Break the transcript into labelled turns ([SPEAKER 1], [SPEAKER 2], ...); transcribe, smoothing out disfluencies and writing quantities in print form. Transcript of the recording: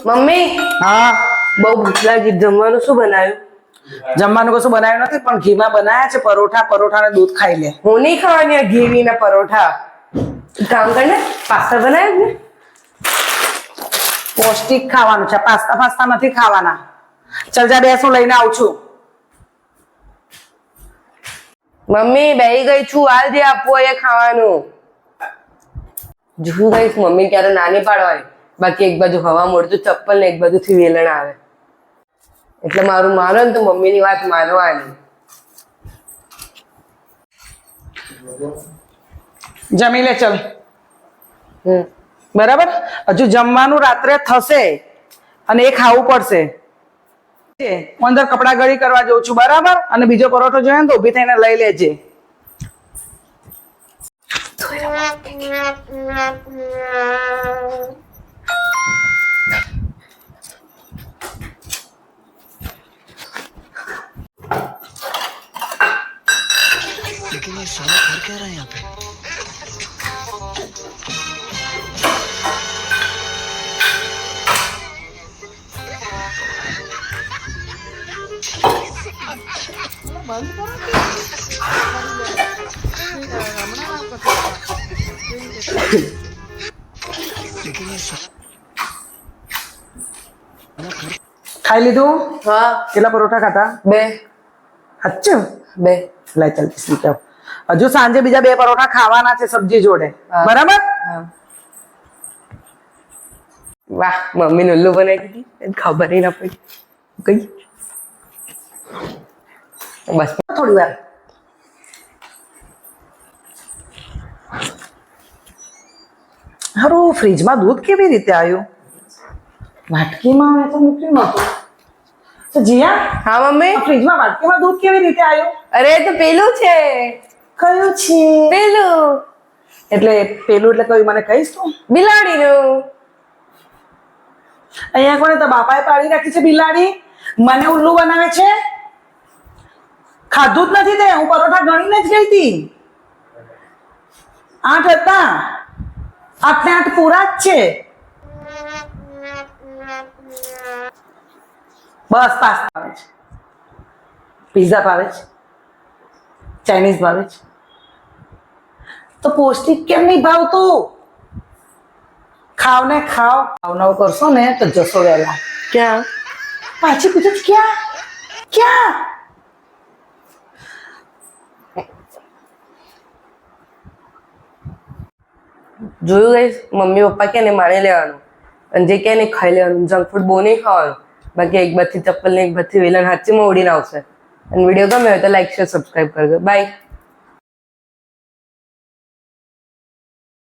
[SPEAKER 1] Mummy
[SPEAKER 2] હા
[SPEAKER 1] બહુ ભૂખ લાગી, જમવાનું શું બનાવ્યું?
[SPEAKER 2] જમવાનું કશું બનાવ્યું નથી, પણ ઘીમાં બનાયા છે પરોઠા ને દૂધ ખાઈ લે.
[SPEAKER 1] હું નહીં ખાવાની આ ઘી વિના પરોઠા. એક કામ કર ને, પાસ્તા બનાવ્યા ને.
[SPEAKER 2] પૌષ્ટિક ખાવાનું છે, પાસ્તા નથી ખાવાના. ચલ જા બેસ, હું લઈને આવું છું.
[SPEAKER 1] મમ્મી બેહી ગઈ છું, હાલ જે આપવું એ ખાવાનું. જોયું ગઈશ, મમ્મી ક્યારે નાની પાડવાની. બાકી એક બાજુ હવા મોડતું ચપ્પલ ને એક બાજુથી વેલણ આવે. એટલે મારું માનો ને તો મમ્મીની વાત માનવાની.
[SPEAKER 2] જમી લે ચલ. બરાબર, હજુ જમવાનું રાત્રે થશે અને એ ખાવું પડશે. અંદર કપડા ગળી કરવા જઉં છું, બરાબર. અને બીજો પરોઠો જોઈએ ને તો ઊભી થઈને લઈ લેજે.
[SPEAKER 3] लेकिन ये साला कर क्या रहा है यहाँ पे?
[SPEAKER 2] ખાઈ લીધું?
[SPEAKER 1] હા,
[SPEAKER 2] કેટલા પરોઠા ખાતા?
[SPEAKER 1] 2.
[SPEAKER 2] સાચું?
[SPEAKER 1] 2.
[SPEAKER 2] લાય ચાલ સ્વીકાર. હજુ સાંજે બીજા 2 પરોઠા ખાવાના છે સબ્જી જોડે,
[SPEAKER 1] હા.
[SPEAKER 2] બરાબર?
[SPEAKER 1] હા. વાહ, મમ્મી ઉલ્લુ બનાવી દીધી, ખબર ના પડી. કઈ બસ
[SPEAKER 2] થોડી વાર. હારું, ફ્રીજમાં દૂધ કેવી રીતે આવ્યું? વાટકીમાં મેં તો મૂક્યું નતું. તો જીયા,
[SPEAKER 1] હા મમ્મી.
[SPEAKER 2] ફ્રીજમાં વાટકીમાં દૂધ કેવી રીતે આવ્યું?
[SPEAKER 1] અરે તો પેલું છે.
[SPEAKER 2] કયું છે?
[SPEAKER 1] પેલું
[SPEAKER 2] એટલે પેલું એટલે કયું મને કહીશ તું?
[SPEAKER 1] બિલાડીનું.
[SPEAKER 2] અહીંયા કોને તો બાપાએ પાડી રાખી છે બિલાડી? મને ઉલ્લુ બનાવે છે. ખાધું જ નથી તે, હું પરોઠા ગણીને જ ગઈ હતી. 8 હતા, 8 ને 8 પૂરા જ છે. બસ પાસ્તા ભાવે છે, પિઝા ભાવે છે, ચાઇનીઝ ભાવે છે. તો પૌષ્ટિક કેમ નહીં ભાવતું? ખાવ ને ખાવ. ખાવ કરશો ને તો જશો વહેલા.
[SPEAKER 1] ક્યાં?
[SPEAKER 2] પાછી પૂછે છે, ક્યાં ક્યાં?
[SPEAKER 1] જોયું ગઈ, મમ્મી પપ્પા કે ને માની લેવાનું અને જે કે ને ખાઈ લેવાનું. જંક ફૂડ બહુ નહીં ખાવાનું. બાકી એક બાજથી ચપ્પલ ને એક બાજથી વેલણ હાથમાં ઉડીને આવશે. અને વિડીયો ગમે હોય તો લાઈક શેર સબસ્ક્રાઈબ કરજો. બાય.